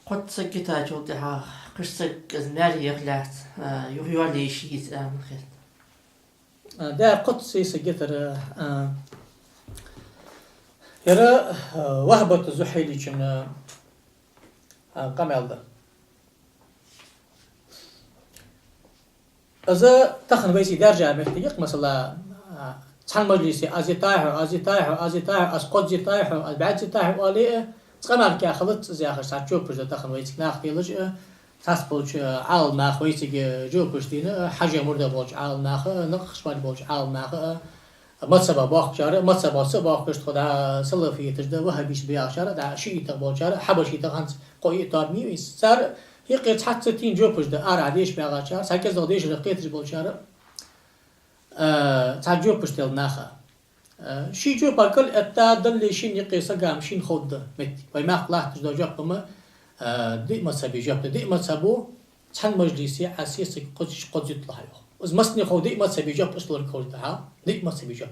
قد سكتها جودها قصك زناري يغلات يغيوالي شيء من خير ده قدسي سجتر يرى وهبة الزحيلي كنا قمال ده إذا تخن بيسي درجة محتاج مثلا تحن مجلسي أزي طايحو أسقط زي طايحو أبعد زي طايحو عليه تقمال كي أخلط زي آخر ساعة جو بجد تخن بيسي ناخدي لج تاسبولش عال ناخ ويسي جو بجدين حاجة مرده بولش عال ناخ نقش مال بولش عال ناخ مصبا باخ شارع مصبا صباح كشت خدا سلا في تجده وهبيش بيا شارع دا شيء تقبل شارع حبشي تغنس قوي تارمي ويس صار هيك تحت 60 جو بجده أرى عديش بيا شارع ساكز دوديش رقيت جبل شارع تحت جو بجده ناخه شي جو باكل اتا دل شين يقيس قام شين خود مت وما خلاص تجده جاب ما دي مصبي جاب دي مصبو تحن مجلسي اساس قد يطلع وز مسني خودي ما تسبي جاب أصل الكل ده ديك ما تسبي جاب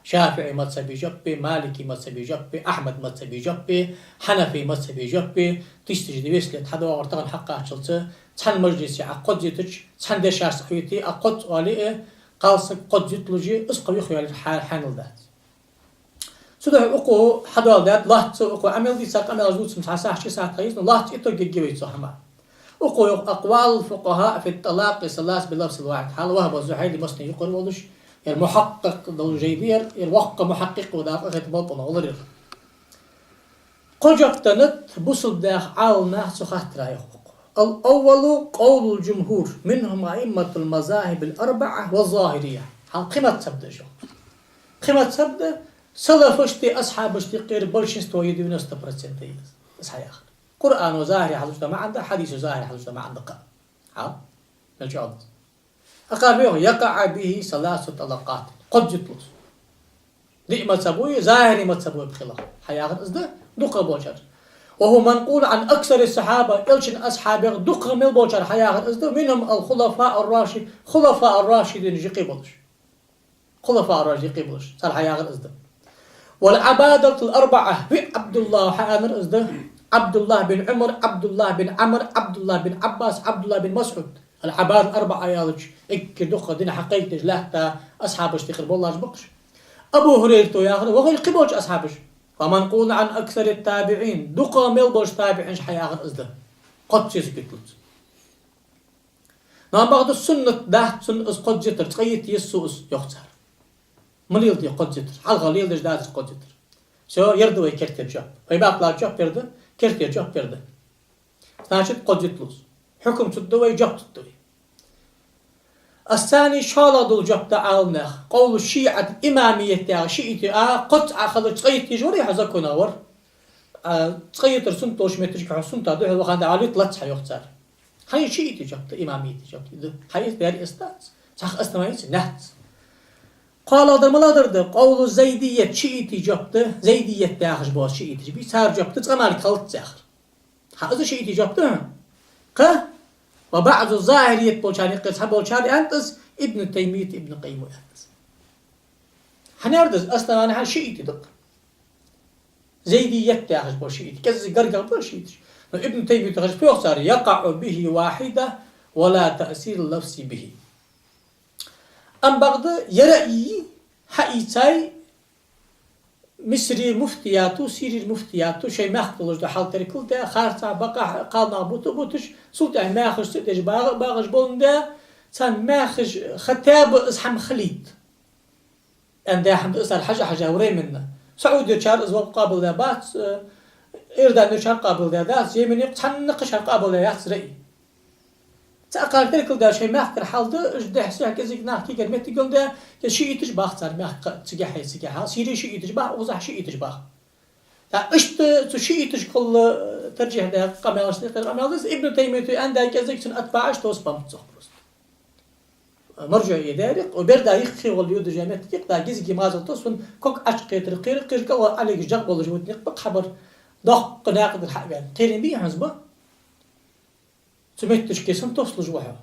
شافعي ما تسبي جاب مالكي ما تسبي جاب أحمد ما تسبي جاب حنفي ما تسبي جاب تشتري دبيس لتحدى وارتقن حقها شلته تحن مجلس عقد جتج تحن دشار صحيتي عقد عليه قالس قد جتلجي اسقى يخوي على الحال ده سوده أقو حدا ده لا أقو عمل دي ساق عمل جوز مسحة شيء ساعة قيس لا تيتو جيبي صحما وقول أقوال الفقهاء في الطلاق ثلاث بلفظ الواحد حال وهب الزحيلي مسني يقول ولش المحقق دو جيبير الوقع محقق ودافع بطن ولر قجقتنت بصل داخ عالنا سخات رايح الأول قول الجمهور منهم أئمة المذاهب الأربعة والظاهرية حال قيمة سبدة جو قيمة سبدة سلفشتي أصحابشتي قير بلشستو يدون استبرسنتي أصحاب آخر قرآن وظاهري حدث ما عنده حديث وظاهري حدث ما عنده قال ها الجواب أقابله يقع به ثلاث طلقات قد جتلوس دي ما تسبوي ظاهري ما تسبوي بخلاف حياة إزده دقة بوشر وهو منقول عن أكثر الصحابة إلشن أصحابه دقة من بوشر حياة إزده منهم خلفاء الراشدين جقيبلش خلفاء الراشدين جقيبلش صار حياة إزده والعبادة الأربعة في عبد الله حياة إزده عبد الله بن عمر عبد الله بن عمر عبد الله بن عباس عبد الله بن مسعود العباد الأربعة يالج دخل دين حقيقة جلحتا أصحابش تخرب الله جبقش أبو هريرة ياخذ وغير قبوش أصحابش فمن قول عن أكثر التابعين دقا ملبوش تابعين حياخذ أزده قد سيسكتلت نعم بعد السنة ده سنة قد جتر تقيت يسو يختار مليل دي قد جتر على غليل دي قد جتر سو يردو يكرت الجاب ويبقى لا جاب يرده كرت جاب يرده ناشد قد جتلوس حكم تدوي جاب تدوي الثاني شالدو جاب تعالنا قول الشيعة إمامية شيعة قد أخذ تقيت يجوري حزكو نور تقيت رسنتوش مترك حسنتا ده وخاند علي طلعت حيختار هاي شيعة جاب إمامية جاب ده هاي بير استات صح استمايت نهت قال هذا ملادر قول الزيدية شيئتي جبته زيدية تاخش باش شيئتي جبي صار جبته تقمالي خلط تاخر هذا شيئتي جبته وبعض الظاهرية بوشاني قصة بوشاني أنتس ابن تيمية ابن قيم أنتس هنردز أصلا أنا شيئتي دق زيدية تاخش باش شيئتي كذا قرقر باش شيئتي ابن تيمية تاخش بيوصار يقع به واحدة ولا تأثير اللفظ به أم بعض يرأي حقيقي مصري مفتياتو سيري المفتياتو شيء ما يخطلش ده حال تركل ده خارطة بقى قالنا بوتش سلطة ما يخش تدش باغش بون ده سان ما يخش ختاب اسحم خليد أن ده حمد أسأل حاجة وري منه سعودي شار أزواج قابل ده بات إيردان شار قابل ده ذات يمين يقتحن نقش قابل ده يحس رأي تأقل تركل ده شيء ما يخطر حال ده إجده حسيح كذيك نحكي كلمة تقول ده شيء تشبه صار ما تجاه تجاه سيري شيء تشبه وزح شيء تشبه إشت شيء تشكل ترجح ده قميص قميص ابن تيمية عنده كذيك سن أتباعش توصل بتصخرست مرجع يدارك وبردا يخي واليود جامعة يقدر كذيك ما زلتوصل كوك أشقي ترقير كذا عليك جق ولا جود نقبق خبر ضخ ناقد الحق يعني تيرين بيه حسبه سميتش كيسن توصل جوها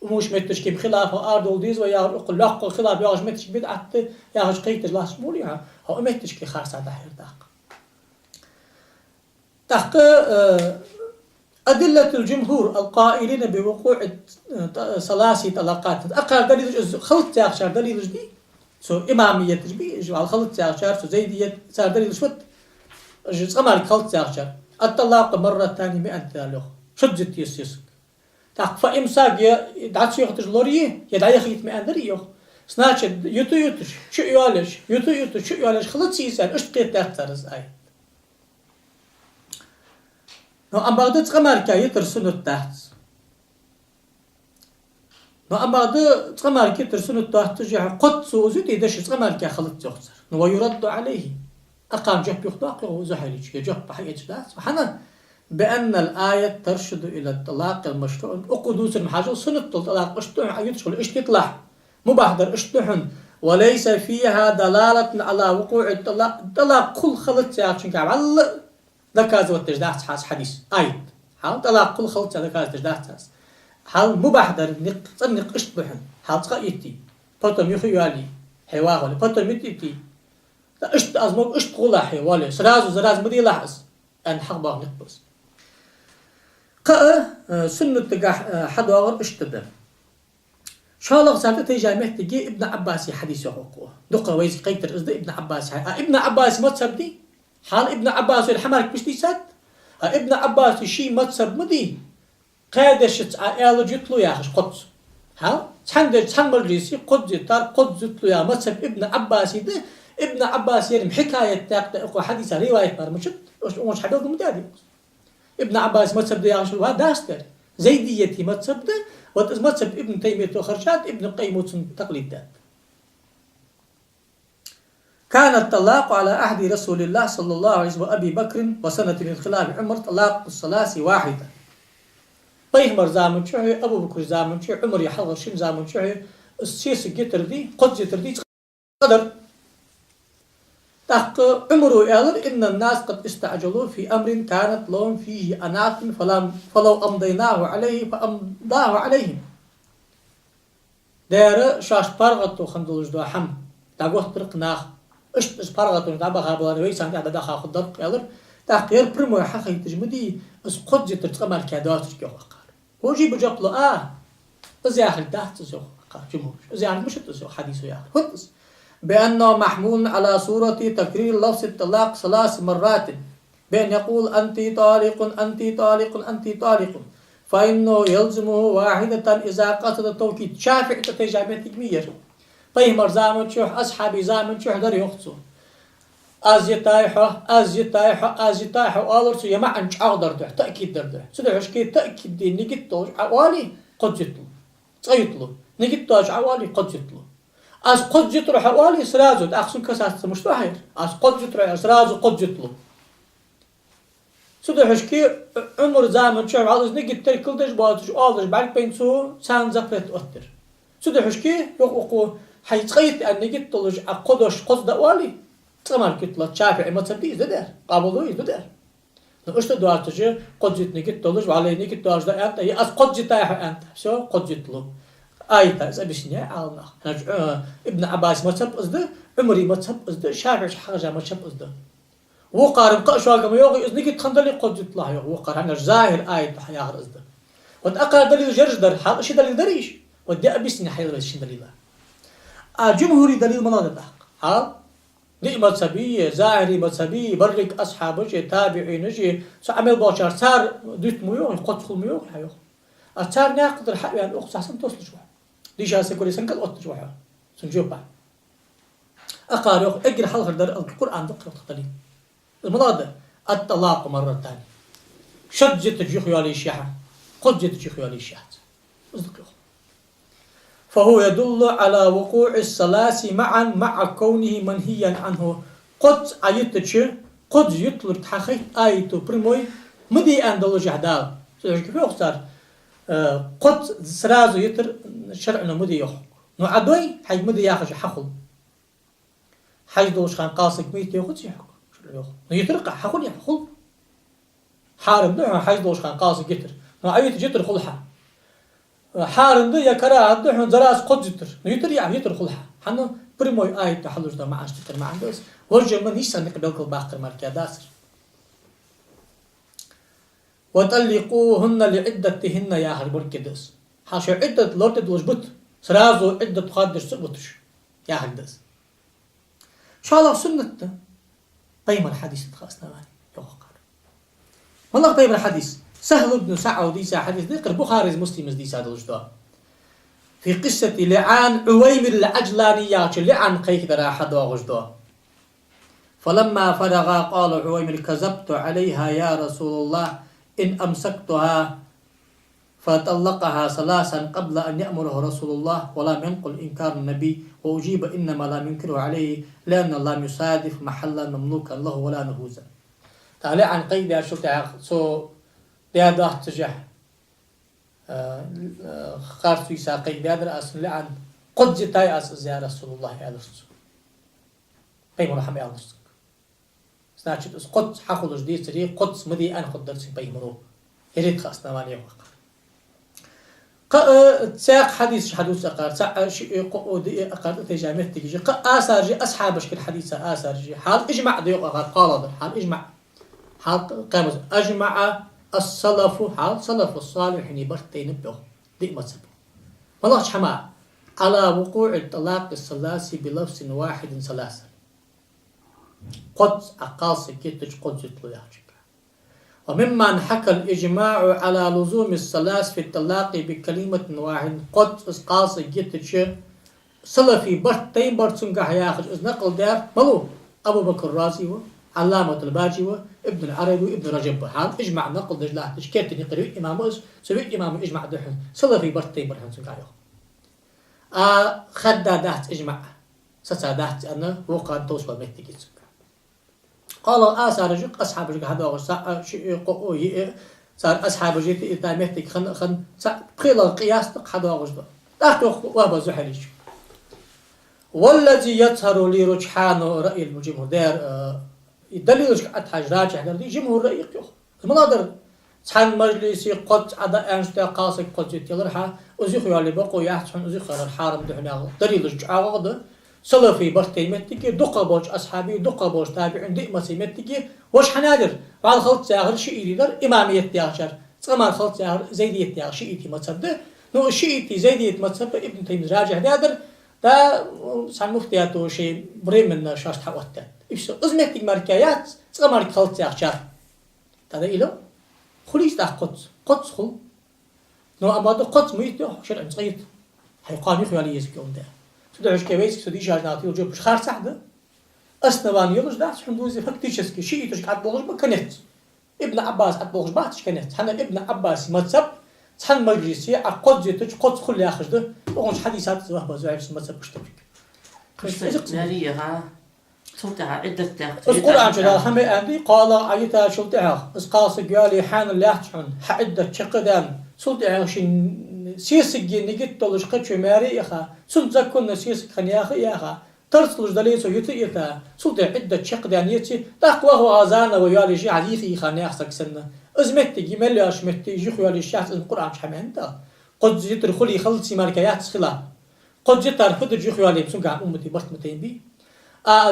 ومش متش كيم خلافه أردو ديز ويا أقول لق خلاف يا متش بدعة يا قيت لاش موليها هو متش كي خاصة دحير داق تحقيق أدلة الجمهور القائلين بوقوع ثلاث طلاقات أقل دليل خلط تاخشار دليل جدي سو إمامية تجبي على خلط تاخشار سو زيدية صار دليل شوت قمر خلط تاخشار الطلاق مرة ثانية 100 تالوخ شجت يسيسك تحق فإمساق دعت شيخ تجلوريه يدعي خيط 100 دريوخ سناتش يوتش شو يوالش شو يوالش خلط سيسان اشتقيت تاخترز آي نو أم بعد تقمر كي يترسون التحت نو أم بعد تقمر كي يترسون التحت تجاه قد سوزيت يدش تقمر كي خلط يخسر نو يرد عليه أقام جه بيخطاق وزحليش يجه بحياة جلاس وحنا بأن الآية ترشد إلى الطلاق المشروع أقدوس المحاجة سنة الطلاق اشتح يدخل اشتطلع مباحضر اشتحن وليس فيها دلالة على وقوع الطلاق كل خلط سياقشن كعب ذكاز والتجداح حاس حديث آية حال طلاق كل خلط ذكاز تجداح حاس حال مباحضر نق اشتبحن حال تقايتي بطم يخيالي حواه ولا بطم يتيتي اشت أزمك اشت غلا حوالي زراز مدي لاحظ أن حق باه نقبس سنة تقاح حد واغر اشتدر شالغ ساعتها تيجامه تجي ابن عباسي حديث يحقوه دقة ويزي قيتر ازدي ابن عباسي ابن عباسي ما تصدي حال ابن عباسي الحمارك بشتي ساد ابن عباسي شي ما تصد مدي قادش عائل جتلو ياخش قدس حال تحن مجلسي قدس تار قدس جتلو يا ما تصد ابن عباسي ده ابن عباسي يعني حكاية تاقت حديثة رواية مرمشت وش حدوث مدادي ابن عباس مذهب ياخش وها داستر زيديتي مذهب ده ومذهب ابن تيمية وخرشات ابن القيم تقليدات كان الطلاق على عهد رسول الله صلى الله عليه وسلم وأبي بكر وسنة من خلال عمر طلاق الثلاث واحدة بيهمر زامن شوي أبو بكر زامن شوي عمر يحضر شن زامن شوي السيس جتر دي قدس جتر دي قدر تحق عمر يقول إن الناس قد استعجلوا في أمر كانت لهم فيه أنات فلو أمضيناه عليه فأمضاه عليهم دار شاش برغتو خندلوش دو حم تاقوه طرقناه اشت برغتو نتابعها بلانوي سانتي عدد أخا خدر يقول تحق يربرمو يحقي تجمدي اس قد جتر تقمال كادوات شكيو أقار وجي بجاب له ازي أخل تحت تسيو أقار جمهور ازي أخل مش تسيو حديثو يا أخل هدس بأنه محمول على صورة تكرير لفظ الطلاق 3 مرات بأن يقول أنت طالق أنت طالق أنت طالق فإنه يلزمه واحدة إذا قصد التوكيد شافع تتجابه تكمير فيهمر زامن شوح أصحابي زامن شوح در يخصو أزيطايحو آلرسو يمع أنش أغدر ده تأكيد در ده سده عشكي تأكيد دي نجد توج عوالي قد جتلو تغيطلو نجد توج عوالي قد جتلو از قد جترو حوالي سرازو أخسن كساس مشتاحير از قد جترو سرازو قد جتلو سده حشكي عمر زامن شوح عالز نجد تركلدش باتش آلدش بعد بينسو سان زفرت أتر سده حشكي يقو حيتغيط أن نجد تلج أقدش قد دوالي تمام كتلة شافعي ما تبدي إزدار قابلوه إزدار نقشت دواتجي قد جت نجد تلج وعليه نجد تلج ده أنت هي أز قد جتايح أنت شو قد جتلو آية إذا بيشني عالنا ابن عباس ما تب إزدار عمري ما تب إزدار شافعي حاجة ما تب إزدار وقارن قشوا كم يوغي إذ نجد خندلي قد جتلا يوغ وقارن ظاهر آية حياة إزدار وتأقل دليل جرجدر حال شيء دليل دريش ودي أبيسني حيل بس شيء دليله جمهوري دليل مناظر حال دي مذهبية ظاهري مذهبي برك أصحابه تابعين شيء عمل باشر صار ديت ميوه قد ميوه حيوه أصار ناقدر حق يعني أخص حسن توصل شوي ليش هسه كل سنة كل أخت شوي سنجوبه أقارئ أجر حلقة در القرآن دقيق تقليد المناظر الطلاق مرة ثانية شد جت الجيخ يالي الشيحة قد جت الجيخ يالي الشيحة أصدقائي فهو يدل على وقوع الثلاث معا مع كونه منهيا عنه قد آيتش قد يطلق تحقيق آيته برموي مدي أندلو جهدال كيف يختار قد سرازو يتر شرعنا مدي يخ نوعدوي حي مدي ياخش حقل حي دوش خان قاسك ميت ياخذ يحق يترقع حقل يحقل حارب ده حي دوش خان قاسك يتر نوعيت جتر خلحه حارن ده يكرا عده حن زراس قد جتر نيتر يعني يتر خلها حنا بريموي آية تحلوش ده معاش تتر مع عندوس ورجع من يسا نقدر كل باقر مركا داسر وطلقوهن لعدتهن يا أخي بركدس حاشا عدة لورتد وجبت سرازو عدة قادش سبتش يا أخي دس شو الله سنة قيم الحديث خاصنا ماني يوقع والله قيم الحديث سهل بن سعد ديسا حديث ذكر بخاري مسلم ديسا الوجدان في قصة لعان عويمر العجلانيات لعان قيك درا حد وغجدان فلما فرغا قال عويمر كذبت عليها يا رسول الله إن أمسكتها فطلقها ثلاثا قبل أن يأمره رسول الله ولم ينقل إنكار النبي وأجيب إنما لا ينكره عليه لأن الله يصادف محلا مملوكا له ولا نهوزا تعالى عن قيد يا شو سو ديادا تجح خارسو يساقي ديادر أصل عن قد جتاي أس يا رسول الله يا رسول قيم رحمة يا رسول سناشد اس قد حقولش دي سري قد مدي أن قدر سبيمرو يريد خاصنا ما نيوقع ساق حديث حدوث أقار ساق شيء قودي أقار تجامع تيجي آثار جي أصحابش كل حديث آثار جي حال إجمع ديوق أقار قال حال إجمع حال قامز أجمع السلف حال سلف الصالحين برتين بيو دي ما سبب والله حما على وقوع الطلاق الثلاثي بلفظ واحد ثلاثة قد أقاص كتج قد جتلو يحجك وممن حكى الإجماع على لزوم الثلاث في الطلاق بكلمة واحد قد أقاص كتج سلفي برتين برتسنقح ياخج إذ نقل دار ملو أبو بكر الرازي علامة الباجي وابن العربي وابن رجب حال إجمع نقل دجلاه تشكيت نقري إمام أس سوي إمام إجمع دحن سلفي برتين برهن سنقايو خدا دهت إجمع سسا دهت أنا وقعد توصل مهتكي سنقا قال آثار جك أصحاب جك هذا وصا صار أصحاب جك إذا مهتك خن خلال القياس تق هذا وجده تأخذ وهو زحليش والذي يظهر لي رجحان رأي الجمهور دار الدليل أتحاج راجح دار جمهور رأي يقول المناظر سحن مجلسي قد عدا أنشتا قاسك قد يتلرها أزيخوا اللي بقوا يحسن أزيخوا الحارم دهنا دليل الجعاغ سلفي برتي متكي دقة بوش أصحابي دقة بوش تابعين دي مسي متكي وش حنادر بعد خلط ساهر شيئي در إمامية تياشر سقمان خلط ساهر زيدية تياشر شيئتي متصب ده نو شيئتي زيدية متصب ابن تيمية راجح دادر دا سان مفتياتو شيء بريم من شاش تحوتت إيش أزمتك مركيات سقمان خلط ساهر هذا إلو خليش ده قدس خل نو أبادو قدس ميت شرع صغير حيقان يخوي على يزكون ده تدعش كويس سدي جاجناتي وجو بش خار سعده أسنوان يلش ده حندوزي فكتيشسكي شيء تشك عد بولش بكنت ابن عباس عد بولش باتش كنت حنا ابن عباس مذهب حن مجلسي عقد زيتش قد خل ياخذ ده وقونش حديثات زواه بزعير مذهب كشتبك ناريه ها صوتها عدة القرآن جل هم عندي قال عيتها شلتها اسقاص قالي حان اللي يحتحن حدة شقدان صوتها شن سيسجي نجت تلش قتش ماري يخا سنت زكون سيسك خنياخ ياخا ترسلش دليسو يتيتا صوتها عدة شقدان يتي تقوى هو آذان ويالي شي عديثي خنياخ سكسنة ازمتي جمال اشمتي جيخو يالي الشخص القرآن شحمنتا قد يدخلي خلصي ماركيات خلا قد يتر خد جيخو يالي بسنقع أمتي برتمتين بي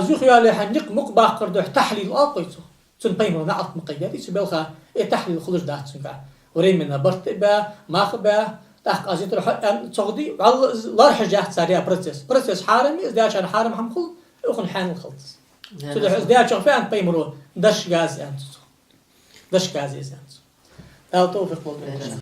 زوخ يالي حنيق مقبع قردو تحليل آقيتو سن بيمو نعط مقيدي سبالخا تحليل خلص داعت سنقع ورين منها برتبا ماخبا تحق أزيت روح أن تصغدي الله حاجات سريع برسس حارمي إزدياد شان حارم حمخل يخون حان الخلص سدح إزدياد شان فعلا بيمرو دش غازي أنتو دش غازي أنتو لا توفيق الله